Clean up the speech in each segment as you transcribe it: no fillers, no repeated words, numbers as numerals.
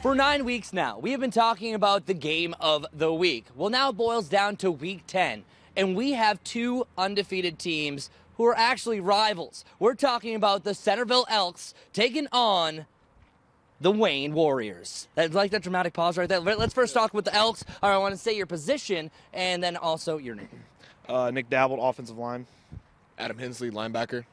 For 9 weeks now, we have been talking about the game of the week. Well, now it boils down to week 10, and we have two undefeated teams who are actually rivals. We're talking about the Centerville Elks taking on the Wayne Warriors. Like that dramatic pause right there. Let's first talk with the Elks. All right, I want to say your position and then also your name. Nick Dabbled, offensive line. Adam Hensley, linebacker.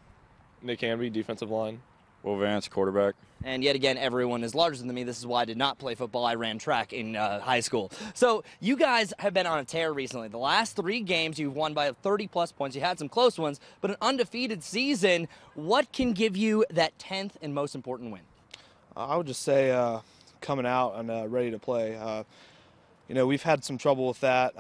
Nick Hamby, defensive line. Will Vance, quarterback. And yet again, everyone is larger than me. This is why I did not play football. I ran track in high school. So you guys have been on a tear recently. The last 3 games, you've won by 30-plus points. You had some close ones, but an undefeated season. What can give you that 10th and most important win? I would just say coming out and ready to play. We've had some trouble with that,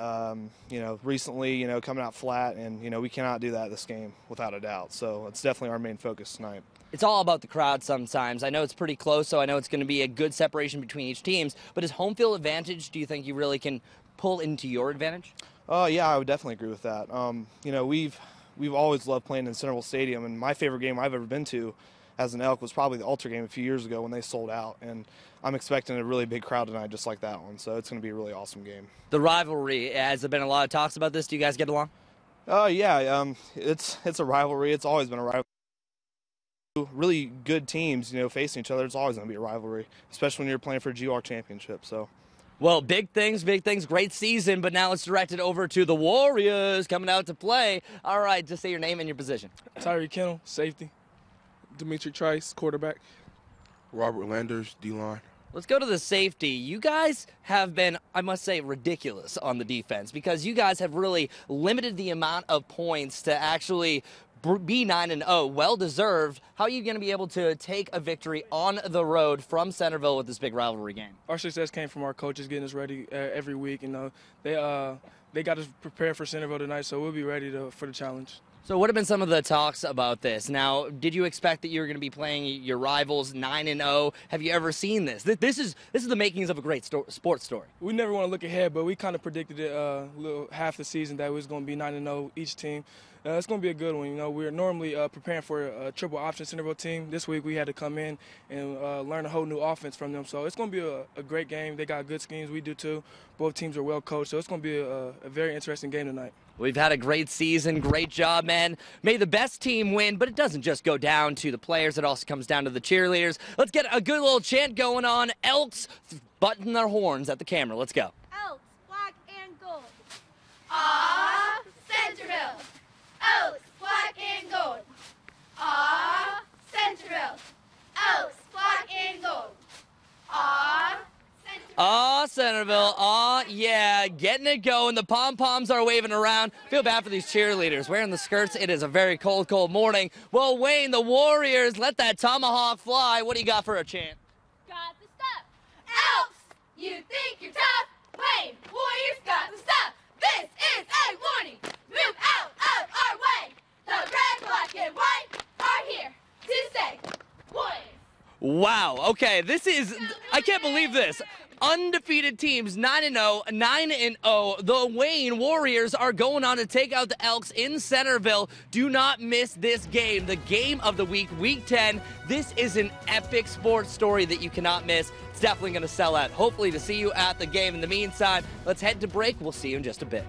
recently, coming out flat, and, we cannot do that this game without a doubt. So it's definitely our main focus tonight. It's all about the crowd sometimes. I know it's pretty close, so I know it's going to be a good separation between each teams. But is home field advantage, do you think you really can pull into your advantage? Yeah, I would definitely agree with that. We've always loved playing in Centerville Stadium, and my favorite game I've ever been to as an Elk was probably the Ultra game a few years ago when they sold out. And I'm expecting a really big crowd tonight just like that one, so it's going to be a really awesome game. The rivalry, has there been a lot of talks about this? Do you guys get along? It's a rivalry. It's always been a rivalry. Really good teams, facing each other. It's always going to be a rivalry, especially when you're playing for a GOW championship. So, well, big things, great season, but now let's direct it over to the Warriors coming out to play. All right, just say your name and your position. Tyree Kennel, safety. Dimitri Trice, quarterback. Robert Landers, D-line. Let's go to the safety. You guys have been, I must say, ridiculous on the defense because you guys have really limited the amount of points to actually be 9-0, well-deserved. How are you going to be able to take a victory on the road from Centerville with this big rivalry game? Our success came from our coaches getting us ready every week. They got us prepared for Centerville tonight, so we'll be ready for the challenge. So what have been some of the talks about this? Now, did you expect that you were going to be playing your rivals 9-0? Have you ever seen this? This is the makings of a great sports story. We never want to look ahead, but we kind of predicted it half the season that it was going to be 9-0 each team. It's going to be a good one. We're normally preparing for a triple option Centerville team. This week we had to come in and learn a whole new offense from them. So it's going to be a great game. They got good schemes. We do too. Both teams are well coached. So it's going to be a very interesting game tonight. We've had a great season. Great job, man. May the best team win, but it doesn't just go down to the players. It also comes down to the cheerleaders. Let's get a good little chant going on. Elks button their horns at the camera. Let's go. Elks, black and gold. Ah, Centerville. Elks, black and gold. Ah, Centerville. Elks, black and gold. Ah, Centerville. Ah, Centerville. Ah, yeah. Getting it going. The pom-poms are waving around. Feel bad for these cheerleaders. Wearing the skirts. It is a very cold, cold morning. Well, Wayne, the Warriors, let that tomahawk fly. What do you got for a chant? Got the stuff. Elks, you think you're tough? Wayne, Warriors got the stuff. This is a warning. Move out of our way. The red, black, and white are here to say, Warriors. Wow. Okay, I can't believe this. Undefeated teams, 9-0, 9-0. The Wayne Warriors are going on to take out the Elks in Centerville. Do not miss this game, the game of the week, Week 10. This is an epic sports story that you cannot miss. It's definitely going to sell out. Hopefully to see you at the game. In the meantime, let's head to break. We'll see you in just a bit.